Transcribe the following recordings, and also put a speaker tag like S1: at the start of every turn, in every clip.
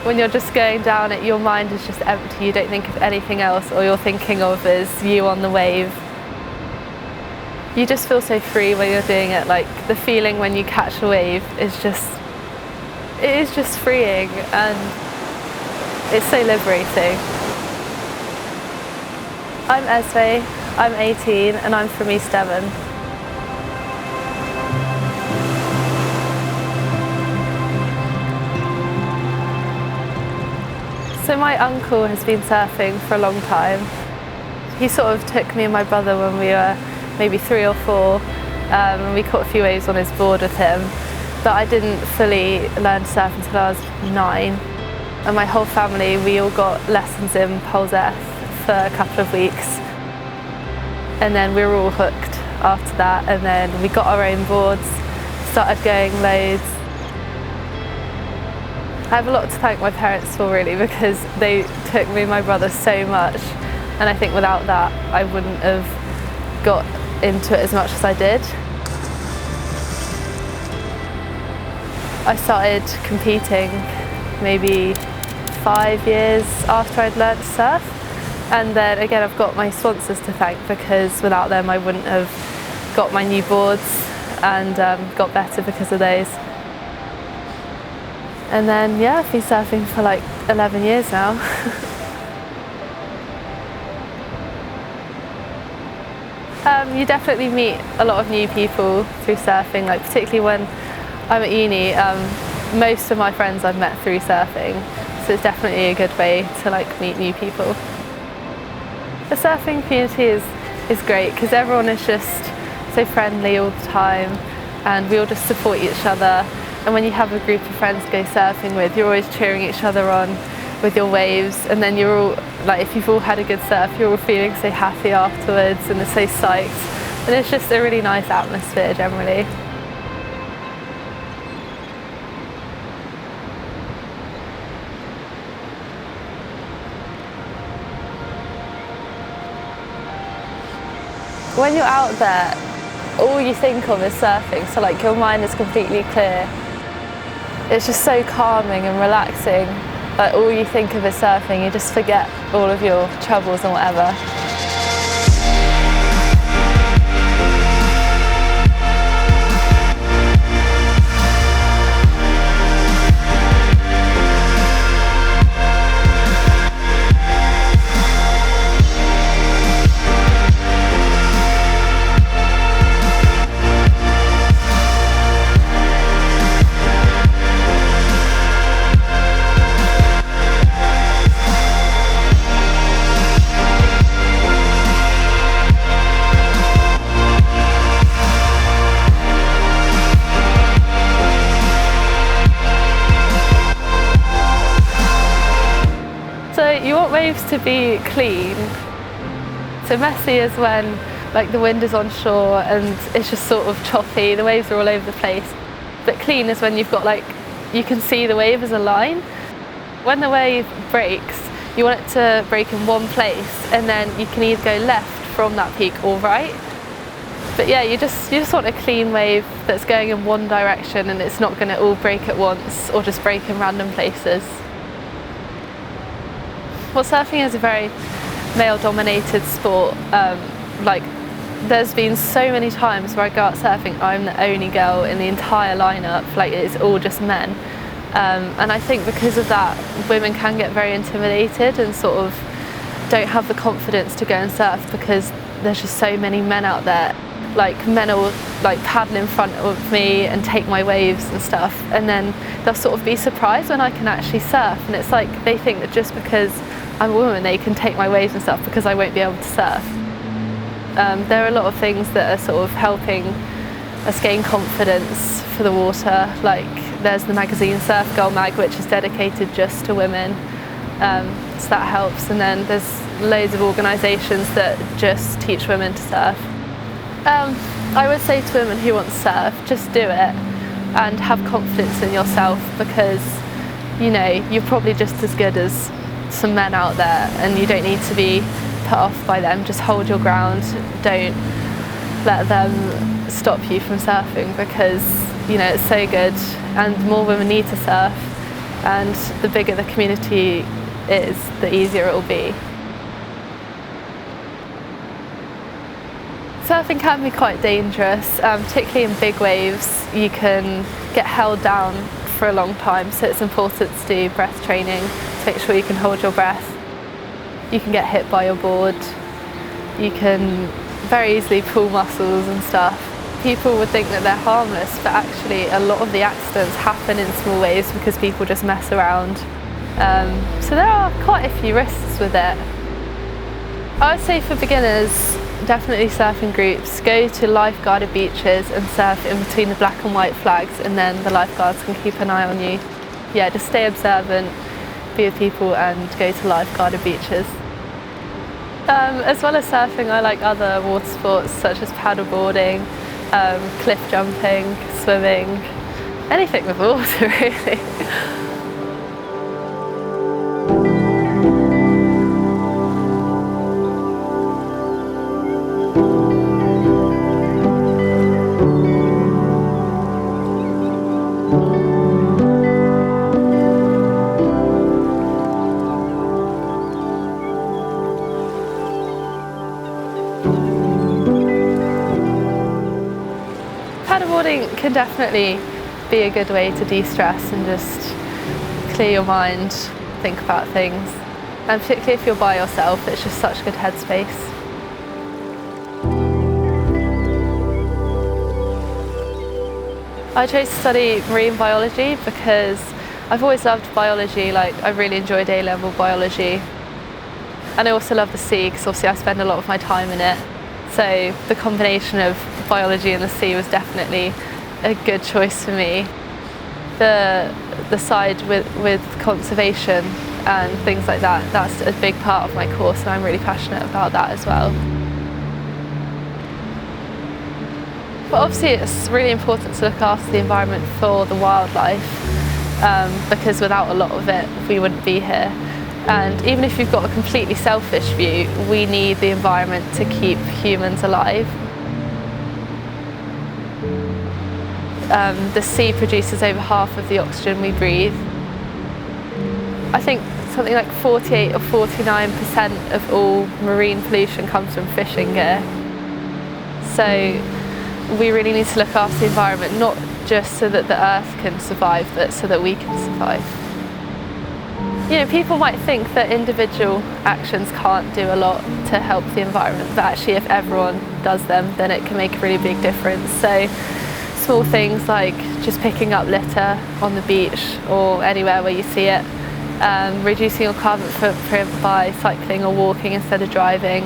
S1: when you're just going down it, your mind is just empty. You don't think of anything else. All you're thinking of is you on the wave. You just feel so free when you're doing it. Like the feeling when you catch a wave is just, it is just freeing, and it's so liberating. I'm Esmée, I'm 18 and I'm from East Devon. So my uncle has been surfing for a long time. He sort of took me and my brother when we were maybe 3 or 4, and we caught a few waves on his board with him. But I didn't fully learn to surf until I was 9. And my whole family, we all got lessons in Poles F for a couple of weeks. And then we were all hooked after that, and then we got our own boards, started going loads. I have a lot to thank my parents for, really, because they took me and my brother so much, and I think without that I wouldn't have got into it as much as I did. I started competing maybe 5 years after I'd learnt to surf, and then again I've got my sponsors to thank, because without them I wouldn't have got my new boards and got better because of those. And then yeah, I've been surfing for like 11 years now. You definitely meet a lot of new people through surfing, like particularly when I'm at uni. Most of my friends I've met through surfing, so it's definitely a good way to like meet new people. The surfing community is great because everyone is just so friendly all the time, and we all just support each other. And when you have a group of friends to go surfing with, you're always cheering each other on with your waves, and then you're all, like if you've all had a good surf, you're all feeling so happy afterwards and are so psyched. And it's just a really nice atmosphere generally. When you're out there, all you think of is surfing, so like your mind is completely clear. It's just so calming and relaxing. Like all you think of is surfing, you just forget all of your troubles and whatever. So you want waves to be clean. So messy is when like the wind is on shore and it's just sort of choppy, the waves are all over the place. But clean is when you've got like, you can see the wave as a line. When the wave breaks, you want it to break in one place, and then you can either go left from that peak or right. But yeah, you just want a clean wave that's going in one direction, and it's not going to all break at once or just break in random places. Well, surfing is a very male-dominated sport. Like, there's been so many times where I go out surfing, I'm the only girl in the entire lineup. Like, it's all just men. And I think because of that, women can get very intimidated and sort of don't have the confidence to go and surf because there's just so many men out there. Like, men will like paddle in front of me and take my waves and stuff, and then they'll sort of be surprised when I can actually surf, and it's like they think that just because I'm a woman they can take my waves and stuff because I won't be able to surf. There are a lot of things that are sort of helping us gain confidence for the water. Like, there's the magazine Surf Girl Mag, which is dedicated just to women, so that helps. And then there's loads of organisations that just teach women to surf. I would say to women who want to surf, just do it and have confidence in yourself, because you know you're probably just as good as some men out there, and you don't need to be put off by them. Just hold your ground, don't let them stop you from surfing, because you know it's so good and more women need to surf, and the bigger the community is, the easier it will be. Surfing can be quite dangerous, particularly in big waves. You can get held down for a long time, so it's important to do breath training to make sure you can hold your breath. You can get hit by your board. You can very easily pull muscles and stuff. People would think that they're harmless, but actually a lot of the accidents happen in small waves because people just mess around. So there are quite a few risks with it. I would say for beginners, definitely surf in groups. Go to lifeguarded beaches and surf in between the black and white flags, and then the lifeguards can keep an eye on you. Yeah, just stay observant, be with people and go to lifeguarded beaches. As well as surfing, I like other water sports such as paddleboarding, cliff jumping, swimming, anything with water really. Paddleboarding can definitely be a good way to de-stress and just clear your mind, think about things. And particularly if you're by yourself, it's just such good headspace. I chose to study marine biology because I've always loved biology. Like, I really enjoyed A-level biology. And I also love the sea because obviously I spend a lot of my time in it. So the combination of biology and the sea was definitely a good choice for me. The side with conservation and things like that, that's a big part of my course, and I'm really passionate about that as well. But obviously it's really important to look after the environment for the wildlife, because without a lot of it we wouldn't be here. And even if you've got a completely selfish view, we need the environment to keep humans alive. The sea produces over half of the oxygen we breathe. I think something like 48 or 49% of all marine pollution comes from fishing gear. So we really need to look after the environment, not just so that the earth can survive, but so that we can survive. You know, people might think that individual actions can't do a lot to help the environment, but actually if everyone does them, then it can make a really big difference. So small things like just picking up litter on the beach or anywhere where you see it, reducing your carbon footprint by cycling or walking instead of driving,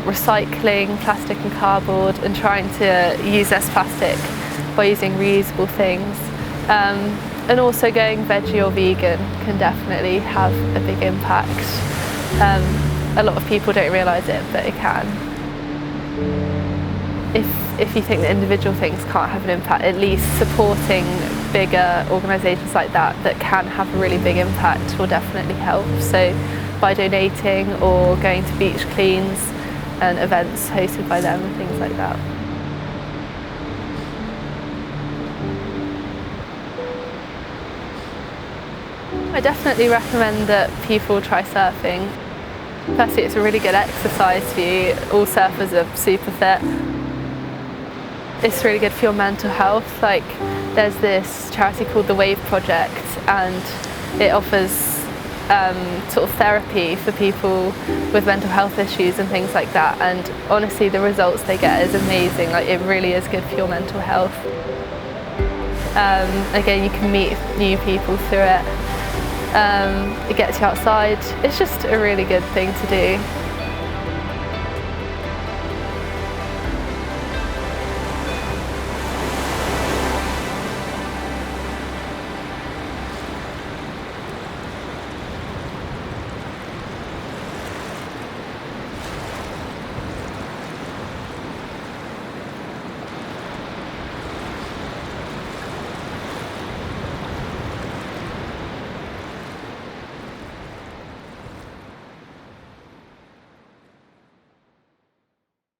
S1: recycling plastic and cardboard and trying to use less plastic by using reusable things. And also going veggie or vegan can definitely have a big impact. A lot of people don't realise it, but it can. If you think that individual things can't have an impact, at least supporting bigger organisations like that can have a really big impact will definitely help. So by donating or going to beach cleans and events hosted by them and things like that. I definitely recommend that people try surfing. Firstly, it's a really good exercise for you. All surfers are super fit. It's really good for your mental health. Like, there's this charity called the Wave Project, and it offers sort of therapy for people with mental health issues and things like that. And honestly, the results they get is amazing. Like, it really is good for your mental health. Again, you can meet new people through it. It gets you outside. It's just a really good thing to do.